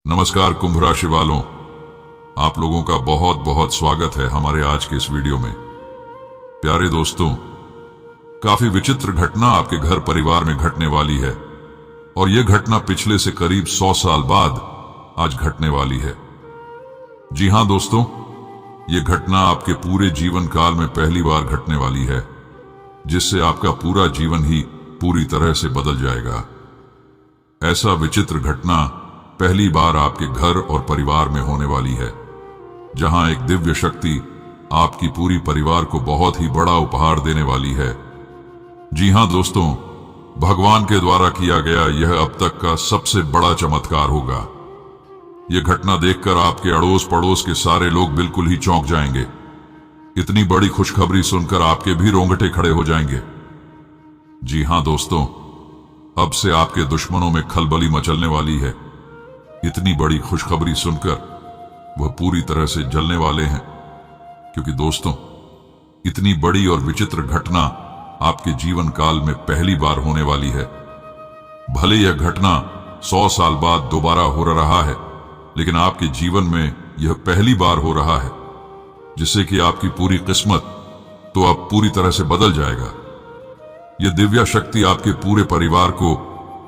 नमस्कार कुंभ राशि वालों, आप लोगों का बहुत बहुत स्वागत है हमारे आज के इस वीडियो में। प्यारे दोस्तों, काफी विचित्र घटना आपके घर परिवार में घटने वाली है और यह घटना पिछले से करीब 100 साल बाद आज घटने वाली है। जी हां दोस्तों, यह घटना आपके पूरे जीवन काल में पहली बार घटने वाली है, जिससे आपका पूरा जीवन ही पूरी तरह से बदल जाएगा। ऐसा विचित्र घटना पहली बार आपके घर और परिवार में होने वाली है, जहां एक दिव्य शक्ति आपकी पूरी परिवार को बहुत ही बड़ा उपहार देने वाली है। जी हां दोस्तों, भगवान के द्वारा किया गया यह अब तक का सबसे बड़ा चमत्कार होगा। यह घटना देखकर आपके अड़ोस पड़ोस के सारे लोग बिल्कुल ही चौंक जाएंगे। इतनी बड़ी खुशखबरी सुनकर आपके भी रोंगटे खड़े हो जाएंगे। जी हां दोस्तों, अब से आपके दुश्मनों में खलबली मचलने वाली है। इतनी बड़ी खुशखबरी सुनकर वह पूरी तरह से जलने वाले हैं, क्योंकि दोस्तों, इतनी बड़ी और विचित्र घटना आपके जीवन काल में पहली बार होने वाली है। भले यह घटना 100 साल बाद दोबारा हो रहा है, लेकिन आपके जीवन में यह पहली बार हो रहा है, जिससे कि आपकी पूरी किस्मत तो अब पूरी तरह से बदल जाएगा। यह दिव्य शक्ति आपके पूरे परिवार को,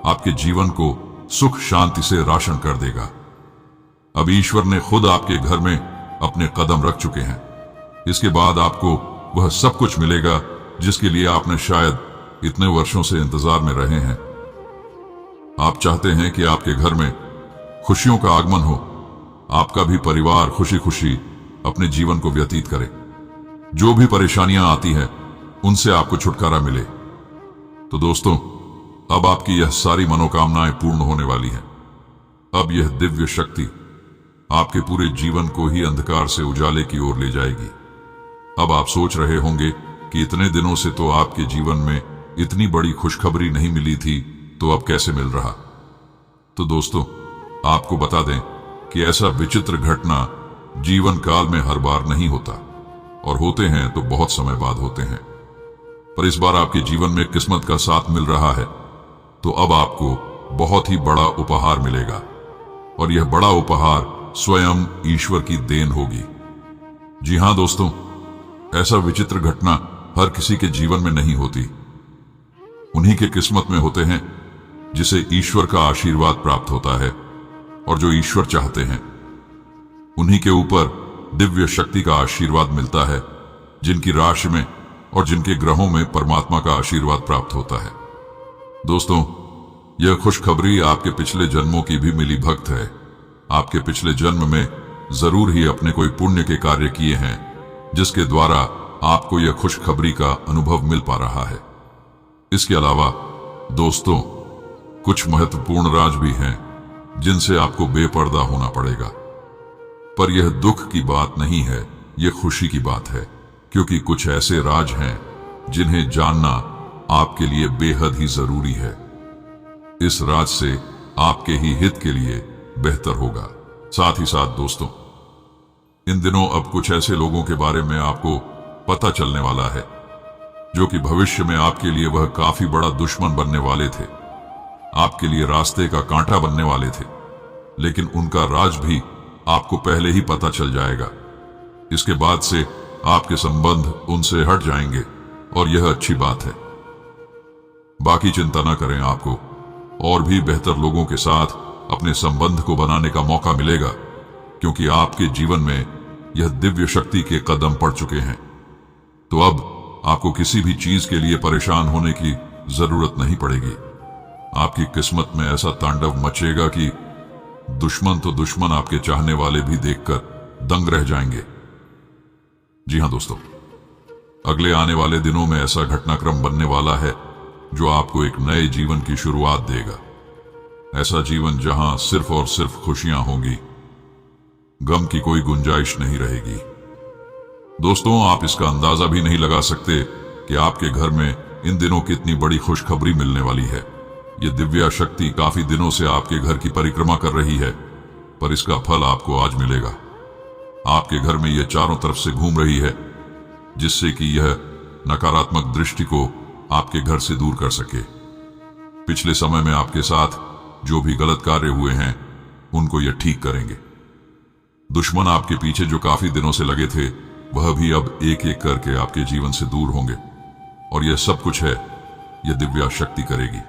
आपके जीवन को सुख शांति से राशन कर देगा। अब ईश्वर ने खुद आपके घर में अपने कदम रख चुके हैं। इसके बाद आपको वह सब कुछ मिलेगा जिसके लिए आपने शायद इतने वर्षों से इंतजार में रहे हैं। आप चाहते हैं कि आपके घर में खुशियों का आगमन हो, आपका भी परिवार खुशी खुशी अपने जीवन को व्यतीत करे। जो भी परेशानियां आती हैं उनसे आपको छुटकारा मिले। तो दोस्तों, अब आपकी यह सारी मनोकामनाएं पूर्ण होने वाली हैं। अब यह दिव्य शक्ति आपके पूरे जीवन को ही अंधकार से उजाले की ओर ले जाएगी। अब आप सोच रहे होंगे कि इतने दिनों से तो आपके जीवन में इतनी बड़ी खुशखबरी नहीं मिली थी, तो अब कैसे मिल रहा। तो दोस्तों, आपको बता दें कि ऐसा विचित्र घटना जीवन काल में हर बार नहीं होता, और होते हैं तो बहुत समय बाद होते हैं। पर इस बार आपके जीवन में किस्मत का साथ मिल रहा है, तो अब आपको बहुत ही बड़ा उपहार मिलेगा, और यह बड़ा उपहार स्वयं ईश्वर की देन होगी। जी हां दोस्तों, ऐसा विचित्र घटना हर किसी के जीवन में नहीं होती। उन्हीं के किस्मत में होते हैं जिसे ईश्वर का आशीर्वाद प्राप्त होता है, और जो ईश्वर चाहते हैं उन्हीं के ऊपर दिव्य शक्ति का आशीर्वाद मिलता है, जिनकी राशि में और जिनके ग्रहों में परमात्मा का आशीर्वाद प्राप्त होता है। दोस्तों, यह खुशखबरी आपके पिछले जन्मों की भी मिली भक्त है। आपके पिछले जन्म में जरूर ही अपने कोई पुण्य के कार्य किए हैं, जिसके द्वारा आपको यह खुशखबरी का अनुभव मिल पा रहा है। इसके अलावा दोस्तों, कुछ महत्वपूर्ण राज भी हैं जिनसे आपको बेपर्दा होना पड़ेगा। पर यह दुख की बात नहीं है, यह खुशी की बात है, क्योंकि कुछ ऐसे राज हैं जिन्हें जानना आपके लिए बेहद ही जरूरी है। इस राज से आपके ही हित के लिए बेहतर होगा। साथ ही साथ दोस्तों, इन दिनों अब कुछ ऐसे लोगों के बारे में आपको पता चलने वाला है, जो कि भविष्य में आपके लिए वह काफी बड़ा दुश्मन बनने वाले थे, आपके लिए रास्ते का कांटा बनने वाले थे, लेकिन उनका राज भी आपको पहले ही पता चल जाएगा। इसके बाद से आपके संबंध उनसे हट जाएंगे, और यह अच्छी बात है। बाकी चिंता न करें, आपको और भी बेहतर लोगों के साथ अपने संबंध को बनाने का मौका मिलेगा, क्योंकि आपके जीवन में यह दिव्य शक्ति के कदम पड़ चुके हैं। तो अब आपको किसी भी चीज के लिए परेशान होने की जरूरत नहीं पड़ेगी। आपकी किस्मत में ऐसा तांडव मचेगा कि दुश्मन तो दुश्मन, आपके चाहने वाले भी देखकर दंग रह जाएंगे। जी हां दोस्तों, अगले आने वाले दिनों में ऐसा घटनाक्रम बनने वाला है जो आपको एक नए जीवन की शुरुआत देगा। ऐसा जीवन जहां सिर्फ और सिर्फ खुशियां होंगी, गम की कोई गुंजाइश नहीं रहेगी। दोस्तों, आप इसका अंदाजा भी नहीं लगा सकते कि आपके घर में इन दिनों कितनी बड़ी खुशखबरी मिलने वाली है। यह दिव्य शक्ति काफी दिनों से आपके घर की परिक्रमा कर रही है, पर इसका फल आपको आज मिलेगा। आपके घर में यह चारों तरफ से घूम रही है, जिससे कि यह नकारात्मक दृष्टि को आपके घर से दूर कर सके। पिछले समय में आपके साथ जो भी गलत कार्य हुए हैं, उनको यह ठीक करेंगे। दुश्मन आपके पीछे जो काफी दिनों से लगे थे, वह भी अब एक एक करके आपके जीवन से दूर होंगे। और यह सब कुछ है, यह दिव्या शक्ति करेगी।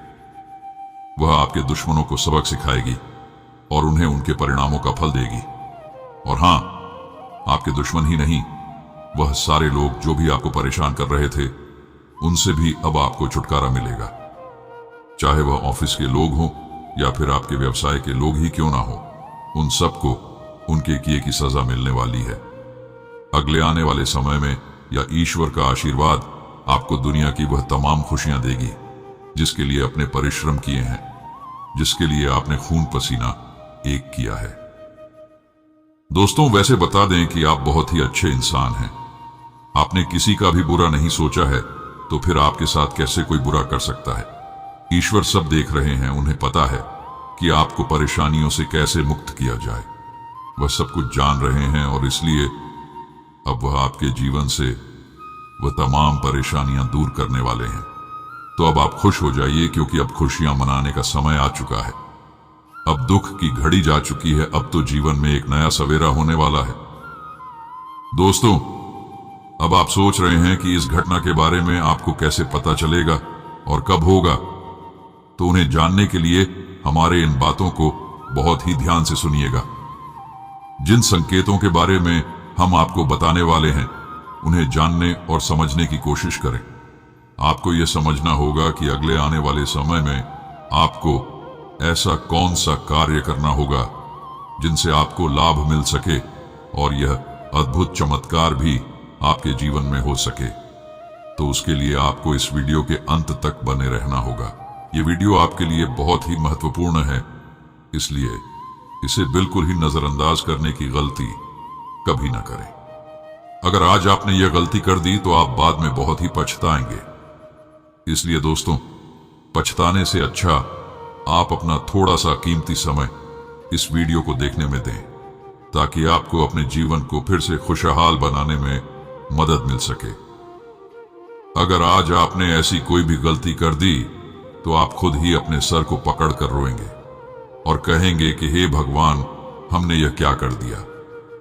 वह आपके दुश्मनों को सबक सिखाएगी और उन्हें उनके परिणामों का फल देगी। और हां, आपके दुश्मन ही नहीं, वह सारे लोग जो भी आपको परेशान कर रहे थे, उनसे भी अब आपको छुटकारा मिलेगा। चाहे वह ऑफिस के लोग हों या फिर आपके व्यवसाय के लोग ही क्यों ना हो, उन सबको उनके किए की सजा मिलने वाली है। अगले आने वाले समय में या ईश्वर का आशीर्वाद आपको दुनिया की वह तमाम खुशियां देगी जिसके लिए अपने परिश्रम किए हैं, जिसके लिए आपने खून पसीना एक किया है। दोस्तों, वैसे बता दें कि आप बहुत ही अच्छे इंसान हैं। आपने किसी का भी बुरा नहीं सोचा है, तो फिर आपके साथ कैसे कोई बुरा कर सकता है। ईश्वर सब देख रहे हैं, उन्हें पता है कि आपको परेशानियों से कैसे मुक्त किया जाए। वह सब कुछ जान रहे हैं और इसलिए अब वह आपके जीवन से वह तमाम परेशानियां दूर करने वाले हैं। तो अब आप खुश हो जाइए, क्योंकि अब खुशियां मनाने का समय आ चुका है। अब दुख की घड़ी जा चुकी है, अब तो जीवन में एक नया सवेरा होने वाला है। दोस्तों, अब आप सोच रहे हैं कि इस घटना के बारे में आपको कैसे पता चलेगा और कब होगा, तो उन्हें जानने के लिए हमारे इन बातों को बहुत ही ध्यान से सुनिएगा। जिन संकेतों के बारे में हम आपको बताने वाले हैं, उन्हें जानने और समझने की कोशिश करें। आपको यह समझना होगा कि अगले आने वाले समय में आपको ऐसा कौन सा कार्य करना होगा जिनसे आपको लाभ मिल सके और यह अद्भुत चमत्कार भी आपके जीवन में हो सके। तो उसके लिए आपको इस वीडियो के अंत तक बने रहना होगा। यह वीडियो आपके लिए बहुत ही महत्वपूर्ण है, इसलिए इसे बिल्कुल ही नजरअंदाज करने की गलती कभी ना करें। अगर आज आपने यह गलती कर दी तो आप बाद में बहुत ही पछताएंगे। इसलिए दोस्तों, पछताने से अच्छा आप अपना थोड़ा सा कीमती समय इस वीडियो को देखने में दें, ताकि आपको अपने जीवन को फिर से खुशहाल बनाने में मदद मिल सके। अगर आज आपने ऐसी कोई भी गलती कर दी तो आप खुद ही अपने सर को पकड़ कर रोएंगे और कहेंगे कि हे भगवान, हमने यह क्या कर दिया,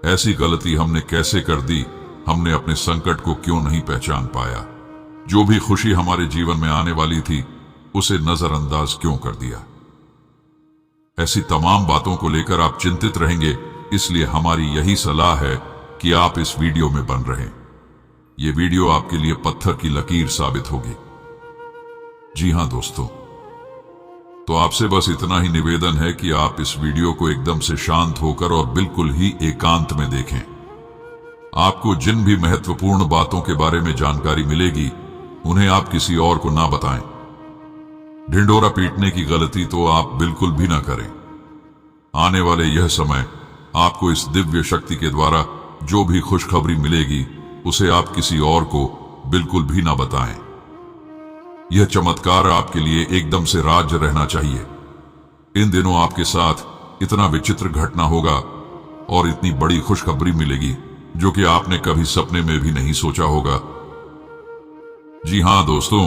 ऐसी गलती हमने कैसे कर दी, हमने अपने संकट को क्यों नहीं पहचान पाया, जो भी खुशी हमारे जीवन में आने वाली थी उसे नजरअंदाज क्यों कर दिया। ऐसी तमाम बातों को लेकर आप चिंतित रहेंगे, इसलिए हमारी यही सलाह है कि आप इस वीडियो में बन रहें। यह वीडियो आपके लिए पत्थर की लकीर साबित होगी। जी हां दोस्तों, तो आपसे बस इतना ही निवेदन है कि आप इस वीडियो को एकदम से शांत होकर और बिल्कुल ही एकांत में देखें। आपको जिन भी महत्वपूर्ण बातों के बारे में जानकारी मिलेगी, उन्हें आप किसी और को ना बताएं। ढिंडोरा पीटने की गलती तो आप बिल्कुल भी ना करें। आने वाले यह समय आपको इस दिव्य शक्ति के द्वारा जो भी खुशखबरी मिलेगी, उसे आप किसी और को बिल्कुल भी ना बताएं। यह चमत्कार आपके लिए एकदम से राज्य रहना चाहिए। इन दिनों आपके साथ इतना विचित्र घटना होगा और इतनी बड़ी खुशखबरी मिलेगी जो कि आपने कभी सपने में भी नहीं सोचा होगा। जी हां दोस्तों,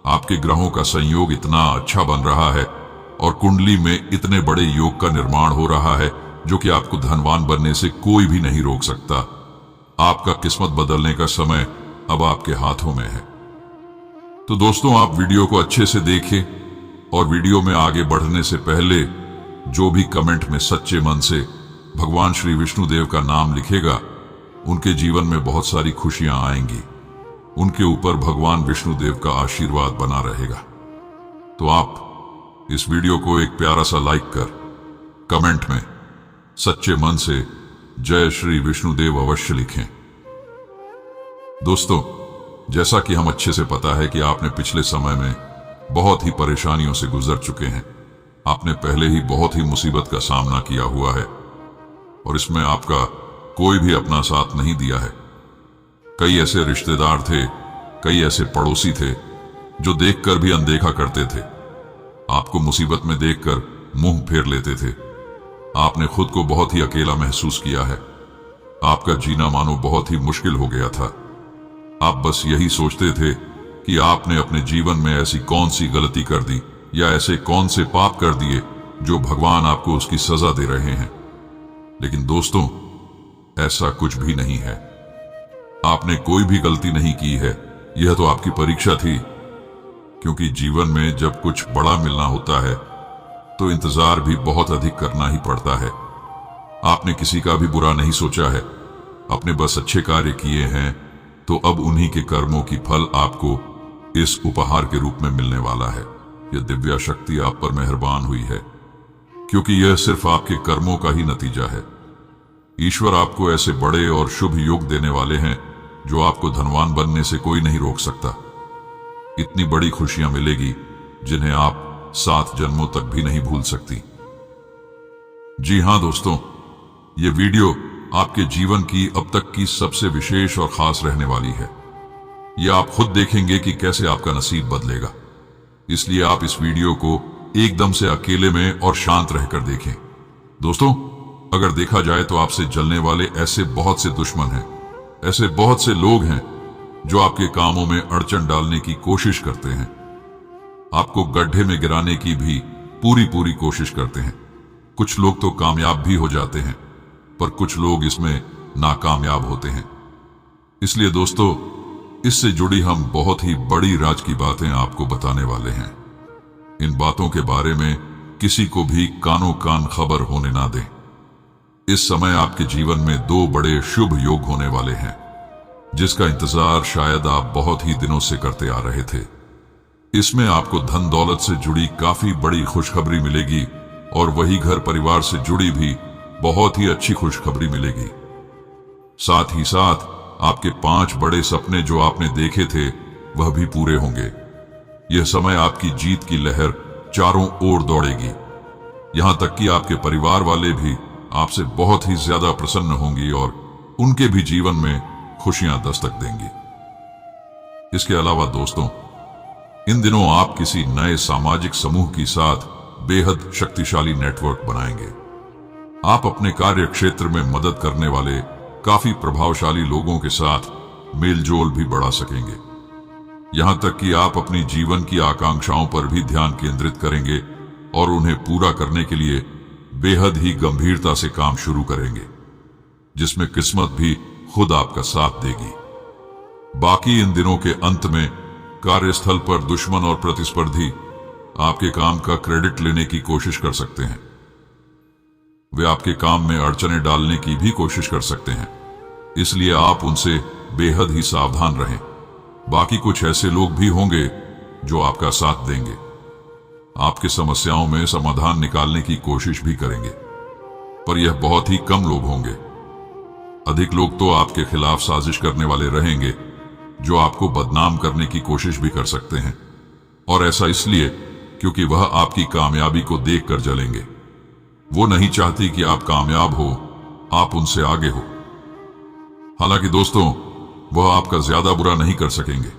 आपके ग्रहों का संयोग इतना अच्छा बन रहा है और कुंडली में इतने बड़े योग का निर्माण हो रहा है जो कि आपको धनवान बनने से कोई भी नहीं रोक सकता। आपका किस्मत बदलने का समय अब आपके हाथों में है। तो दोस्तों, आप वीडियो को अच्छे से देखें और वीडियो में आगे बढ़ने से पहले जो भी कमेंट में सच्चे मन से भगवान श्री विष्णुदेव का नाम लिखेगा, उनके जीवन में बहुत सारी खुशियां आएंगी। उनके ऊपर भगवान विष्णुदेव का आशीर्वाद बना रहेगा। तो आप इस वीडियो को एक प्यारा सा लाइक कर कमेंट में सच्चे मन से जय श्री विष्णुदेव अवश्य लिखें। दोस्तों, जैसा कि हम अच्छे से पता है कि आपने पिछले समय में बहुत ही परेशानियों से गुजर चुके हैं। आपने पहले ही बहुत ही मुसीबत का सामना किया हुआ है और इसमें आपका कोई भी अपना साथ नहीं दिया है। कई ऐसे रिश्तेदार थे, कई ऐसे पड़ोसी थे जो देखकर भी अनदेखा करते थे। आपको मुसीबत में देखकर मुंह फेर लेते थे। आपने खुद को बहुत ही अकेला महसूस किया है। आपका जीना मानो बहुत ही मुश्किल हो गया था। आप बस यही सोचते थे कि आपने अपने जीवन में ऐसी कौन सी गलती कर दी या ऐसे कौन से पाप कर दिए जो भगवान आपको उसकी सजा दे रहे हैं। लेकिन दोस्तों, ऐसा कुछ भी नहीं है। आपने कोई भी गलती नहीं की है। यह तो आपकी परीक्षा थी, क्योंकि जीवन में जब कुछ बड़ा मिलना होता है तो इंतजार भी बहुत अधिक करना ही पड़ता है। आपने किसी का भी बुरा नहीं सोचा है, अपने बस अच्छे कार्य किए हैं, तो अब उन्हीं के कर्मों की फल आपको इस उपहार के रूप में मिलने वाला है। यह दिव्य शक्ति आप पर मेहरबान हुई है, क्योंकि यह सिर्फ आपके कर्मों का ही नतीजा है। ईश्वर आपको ऐसे बड़े और शुभ योग देने वाले हैं जो आपको धनवान बनने से कोई नहीं रोक सकता। इतनी बड़ी खुशियां मिलेगी जिन्हें आप 7 जन्मों तक भी नहीं भूल सकती। जी हां दोस्तों, यह वीडियो आपके जीवन की अब तक की सबसे विशेष और खास रहने वाली है। यह आप खुद देखेंगे कि कैसे आपका नसीब बदलेगा। इसलिए आप इस वीडियो को एकदम से अकेले में और शांत रहकर देखें। दोस्तों, अगर देखा जाए तो आपसे जलने वाले ऐसे बहुत से दुश्मन हैं, ऐसे बहुत से लोग हैं जो आपके कामों में अड़चन डालने की कोशिश करते हैं, आपको गड्ढे में गिराने की भी पूरी कोशिश करते हैं। कुछ लोग तो कामयाब भी हो जाते हैं, पर कुछ लोग इसमें नाकामयाब होते हैं। इसलिए दोस्तों, इससे जुड़ी हम बहुत ही बड़ी राज की बातें आपको बताने वाले हैं। इन बातों के बारे में किसी को भी कानो कान खबर होने ना दें। इस समय आपके जीवन में 2 बड़े शुभ योग होने वाले हैं, जिसका इंतजार शायद आप बहुत ही दिनों से करते आ रहे थे। इसमें आपको धन दौलत से जुड़ी काफी बड़ी खुशखबरी मिलेगी, और वही घर परिवार से जुड़ी भी बहुत ही अच्छी खुशखबरी मिलेगी। साथ ही साथ आपके 5 बड़े सपने जो आपने देखे थे वह भी पूरे होंगे। यह समय आपकी जीत की लहर चारों ओर दौड़ेगी। यहां तक कि आपके परिवार वाले भी आपसे बहुत ही ज्यादा प्रसन्न होंगी और उनके भी जीवन में खुशियां दस्तक देंगी। इसके अलावा दोस्तों, इन दिनों आप किसी नए सामाजिक समूह के साथ बेहद शक्तिशाली नेटवर्क बनाएंगे। आप अपने कार्य क्षेत्र में मदद करने वाले काफी प्रभावशाली लोगों के साथ मेलजोल भी बढ़ा सकेंगे। यहां तक कि आप अपनी जीवन की आकांक्षाओं पर भी ध्यान केंद्रित करेंगे और उन्हें पूरा करने के लिए बेहद ही गंभीरता से काम शुरू करेंगे, जिसमें किस्मत भी खुद आपका साथ देगी। बाकी इन दिनों के अंत में कार्यस्थल पर दुश्मन और प्रतिस्पर्धी आपके काम का क्रेडिट लेने की कोशिश कर सकते हैं। वे आपके काम में अड़चनें डालने की भी कोशिश कर सकते हैं, इसलिए आप उनसे बेहद ही सावधान रहें। बाकी कुछ ऐसे लोग भी होंगे जो आपका साथ देंगे, आपकी समस्याओं में समाधान निकालने की कोशिश भी करेंगे, पर यह बहुत ही कम लोग होंगे। अधिक लोग तो आपके खिलाफ साजिश करने वाले रहेंगे, जो आपको बदनाम करने की कोशिश भी कर सकते हैं, और ऐसा इसलिए क्योंकि वह आपकी कामयाबी को देखकर जलेंगे। वो नहीं चाहती कि आप कामयाब हो, आप उनसे आगे हो। हालांकि दोस्तों, वह आपका ज्यादा बुरा नहीं कर सकेंगे,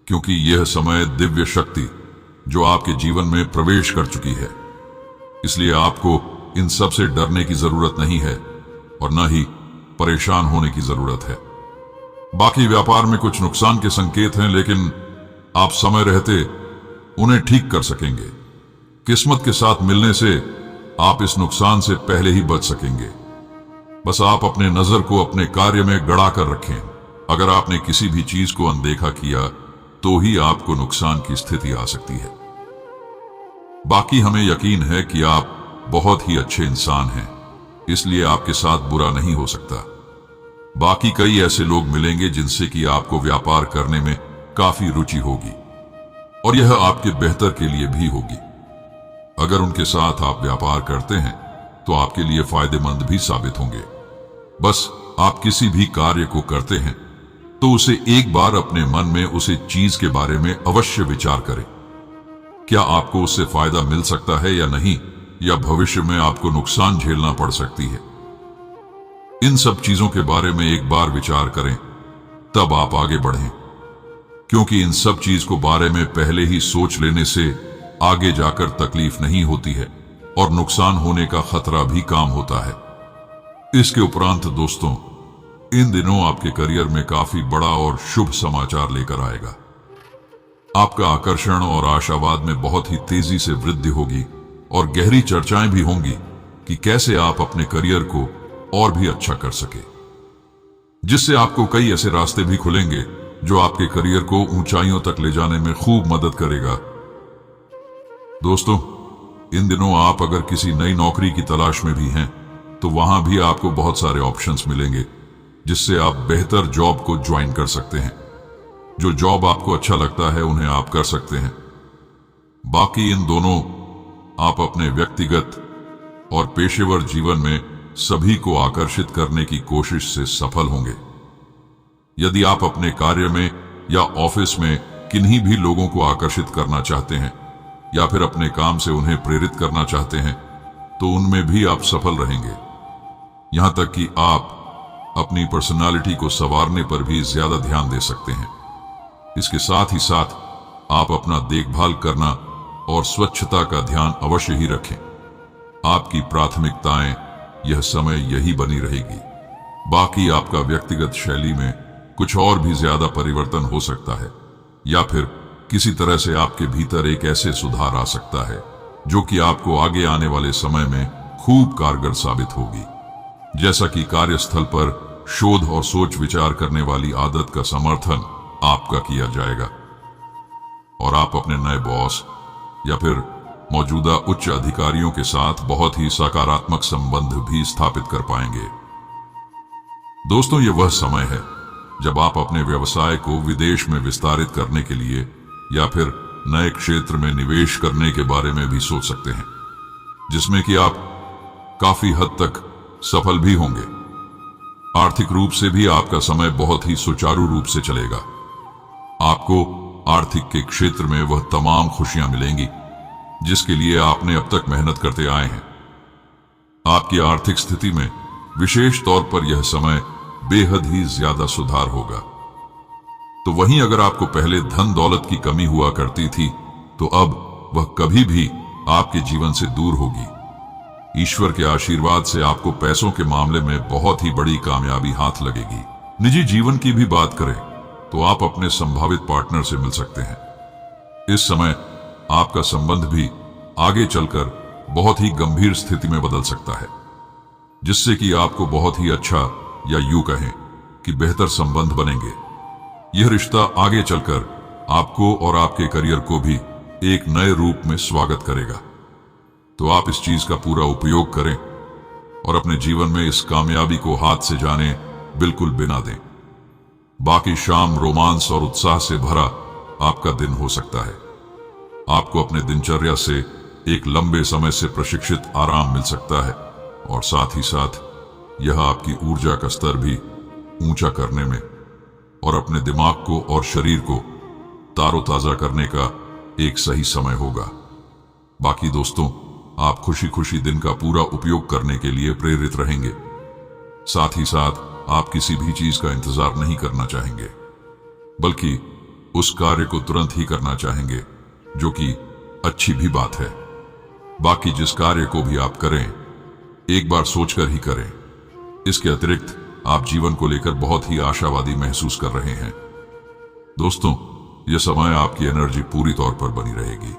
क्योंकि यह समय दिव्य शक्ति जो आपके जीवन में प्रवेश कर चुकी है। इसलिए आपको इन सब से डरने की जरूरत नहीं है और न ही परेशान होने की जरूरत है। बाकी व्यापार में कुछ नुकसान के संकेत हैं, लेकिन आप समय रहते उन्हें ठीक कर सकेंगे। किस्मत के साथ मिलने से आप इस नुकसान से पहले ही बच सकेंगे। बस आप अपने नजर को अपने कार्य में गड़ा कर रखें। अगर आपने किसी भी चीज को अनदेखा किया तो ही आपको नुकसान की स्थिति आ सकती है। बाकी हमें यकीन है कि आप बहुत ही अच्छे इंसान हैं, इसलिए आपके साथ बुरा नहीं हो सकता। बाकी कई ऐसे लोग मिलेंगे जिनसे कि आपको व्यापार करने में काफी रुचि होगी, और यह आपके बेहतर के लिए भी होगी। अगर उनके साथ आप व्यापार करते हैं तो आपके लिए फायदेमंद भी साबित होंगे। बस आप किसी भी कार्य को करते हैं तो उसे एक बार अपने मन में उसे चीज के बारे में अवश्य विचार करें। क्या आपको उससे फायदा मिल सकता है या नहीं, या भविष्य में आपको नुकसान झेलना पड़ सकती है। इन सब चीजों के बारे में एक बार विचार करें, तब आप आगे बढ़ें, क्योंकि इन सब चीज को बारे में पहले ही सोच लेने से आगे जाकर तकलीफ नहीं होती है और नुकसान होने का खतरा भी कम होता है। इसके उपरांत दोस्तों, इन दिनों आपके करियर में काफी बड़ा और शुभ समाचार लेकर आएगा। आपका आकर्षण और आशावाद में बहुत ही तेजी से वृद्धि होगी और गहरी चर्चाएं भी होंगी कि कैसे आप अपने करियर को और भी अच्छा कर सके, जिससे आपको कई ऐसे रास्ते भी खुलेंगे जो आपके करियर को ऊंचाइयों तक ले जाने में खूब मदद करेगा। दोस्तों, इन दिनों आप अगर किसी नई नौकरी की तलाश में भी हैं तो वहां भी आपको बहुत सारे ऑप्शंस मिलेंगे जिससे आप बेहतर जॉब को ज्वाइन कर सकते हैं। जो जॉब आपको अच्छा लगता है उन्हें आप कर सकते हैं। बाकी इन दोनों आप अपने व्यक्तिगत और पेशेवर जीवन में सभी को आकर्षित करने की कोशिश से सफल होंगे। यदि आप अपने कार्य में या ऑफिस में किन्हीं भी लोगों को आकर्षित करना चाहते हैं या फिर अपने काम से उन्हें प्रेरित करना चाहते हैं तो उनमें भी आप सफल रहेंगे। यहां तक कि आप अपनी पर्सनालिटी को संवारने पर भी ज्यादा ध्यान दे सकते हैं। इसके साथ ही साथ आप अपना देखभाल करना और स्वच्छता का ध्यान अवश्य ही रखें। आपकी प्राथमिकताएं यह समय यही बनी रहेगी। बाकी आपका व्यक्तिगत शैली में कुछ और भी ज्यादा परिवर्तन हो सकता है या फिर किसी तरह से आपके भीतर एक ऐसे सुधार आ सकता है जो कि आपको आगे आने वाले समय में खूब कारगर साबित होगी। जैसा कि कार्यस्थल पर शोध और सोच विचार करने वाली आदत का समर्थन आपका किया जाएगा और आप अपने नए बॉस या फिर मौजूदा उच्च अधिकारियों के साथ बहुत ही सकारात्मक संबंध भी स्थापित कर पाएंगे। दोस्तों, ये वह समय है जब आप अपने व्यवसाय को विदेश में विस्तारित करने के लिए या फिर नए क्षेत्र में निवेश करने के बारे में भी सोच सकते हैं, जिसमें कि आप काफी हद तक सफल भी होंगे। आर्थिक रूप से भी आपका समय बहुत ही सुचारू रूप से चलेगा। आपको आर्थिक के क्षेत्र में वह तमाम खुशियां मिलेंगी जिसके लिए आपने अब तक मेहनत करते आए हैं। आपकी आर्थिक स्थिति में विशेष तौर पर यह समय बेहद ही ज्यादा सुधार होगा। तो वहीं अगर आपको पहले धन दौलत की कमी हुआ करती थी तो अब वह कभी भी आपके जीवन से दूर होगी। ईश्वर के आशीर्वाद से आपको पैसों के मामले में बहुत ही बड़ी कामयाबी हाथ लगेगी। निजी जीवन की भी बात करें तो आप अपने संभावित पार्टनर से मिल सकते हैं। इस समय आपका संबंध भी आगे चलकर बहुत ही गंभीर स्थिति में बदल सकता है, जिससे कि आपको बहुत ही अच्छा या यूं कहें कि बेहतर संबंध बनेंगे। यह रिश्ता आगे चलकर आपको और आपके करियर को भी एक नए रूप में स्वागत करेगा। तो आप इस चीज का पूरा उपयोग करें और अपने जीवन में इस कामयाबी को हाथ से जाने बिल्कुल बिना दें। बाकी शाम रोमांस और उत्साह से भरा आपका दिन हो सकता है। आपको अपने दिनचर्या से एक लंबे समय से प्रशिक्षित आराम मिल सकता है और साथ ही साथ यह आपकी ऊर्जा का स्तर भी ऊंचा करने में और अपने दिमाग को और शरीर को तारोताजा करने का एक सही समय होगा। बाकी दोस्तों, आप खुशी खुशी दिन का पूरा उपयोग करने के लिए प्रेरित रहेंगे। साथ ही साथ आप किसी भी चीज का इंतजार नहीं करना चाहेंगे, बल्कि उस कार्य को तुरंत ही करना चाहेंगे, जो कि अच्छी भी बात है। बाकी जिस कार्य को भी आप करें, एक बार सोचकर ही करें। इसके अतिरिक्त आप जीवन को लेकर बहुत ही आशावादी महसूस कर रहे हैं। दोस्तों, यह समय आपकी एनर्जी पूरी तौर पर बनी रहेगी।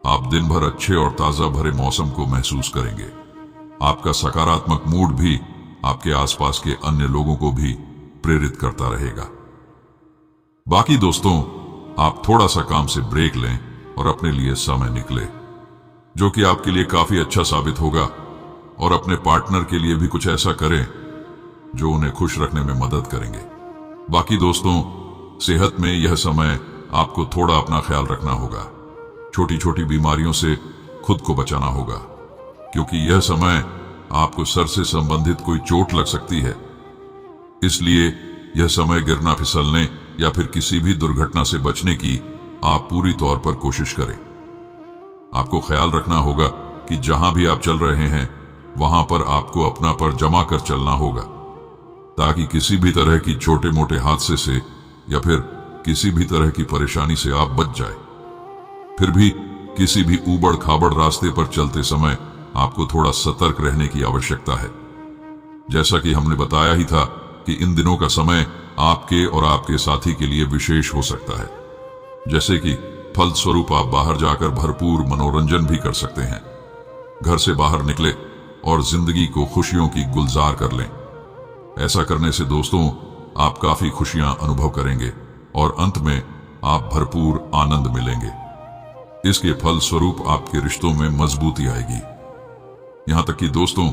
आप दिन भर अच्छे और ताजा भरे मौसम को महसूस करेंगे। आपका सकारात्मक मूड भी आपके आसपास के अन्य लोगों को भी प्रेरित करता रहेगा। बाकी दोस्तों, आप थोड़ा सा काम से ब्रेक लें और अपने लिए समय निकले, जो कि आपके लिए काफी अच्छा साबित होगा। और अपने पार्टनर के लिए भी कुछ ऐसा करें जो उन्हें खुश रखने में मदद करेंगे। बाकी दोस्तों, सेहत में यह समय आपको थोड़ा अपना ख्याल रखना होगा। छोटी छोटी बीमारियों से खुद को बचाना होगा, क्योंकि यह समय आपको सर से संबंधित कोई चोट लग सकती है। इसलिए यह समय गिरना फिसलने या फिर किसी भी दुर्घटना से बचने की आप पूरी तौर पर कोशिश करें। आपको ख्याल रखना होगा कि जहां भी आप चल रहे हैं वहां पर आपको अपना पर जमा कर चलना होगा, ताकि किसी भी तरह की छोटे मोटे हादसे से या फिर किसी भी तरह की परेशानी से आप बच जाए। फिर भी किसी भी ऊबड़ खाबड़ रास्ते पर चलते समय आपको थोड़ा सतर्क रहने की आवश्यकता है। जैसा कि हमने बताया ही था कि इन दिनों का समय आपके और आपके साथी के लिए विशेष हो सकता है, जैसे कि फलस्वरूप आप बाहर जाकर भरपूर मनोरंजन भी कर सकते हैं। घर से बाहर निकले और जिंदगी को खुशियों की गुलजार कर लें। ऐसा करने से दोस्तों आप काफी खुशियां अनुभव करेंगे और अंत में आप भरपूर आनंद मिलेंगे। इसके फल स्वरूप आपके रिश्तों में मजबूती आएगी। यहां तक कि दोस्तों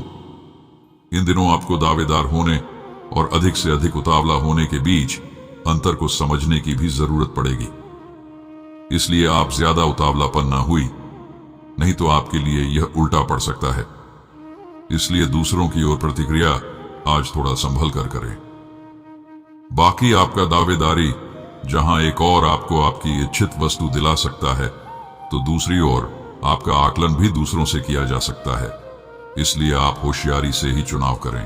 इन दिनों आपको दावेदार होने और अधिक से अधिक उतावला होने के बीच अंतर को समझने की भी जरूरत पड़ेगी। इसलिए आप ज्यादा उतावलापन ना हुई, नहीं तो आपके लिए यह उल्टा पड़ सकता है। इसलिए दूसरों की ओर प्रतिक्रिया आज थोड़ा संभल कर करें। बाकी आपका दावेदारी जहां एक और आपको आपकी इच्छित वस्तु दिला सकता है, तो दूसरी ओर आपका आकलन भी दूसरों से किया जा सकता है। इसलिए आप होशियारी से ही चुनाव करें।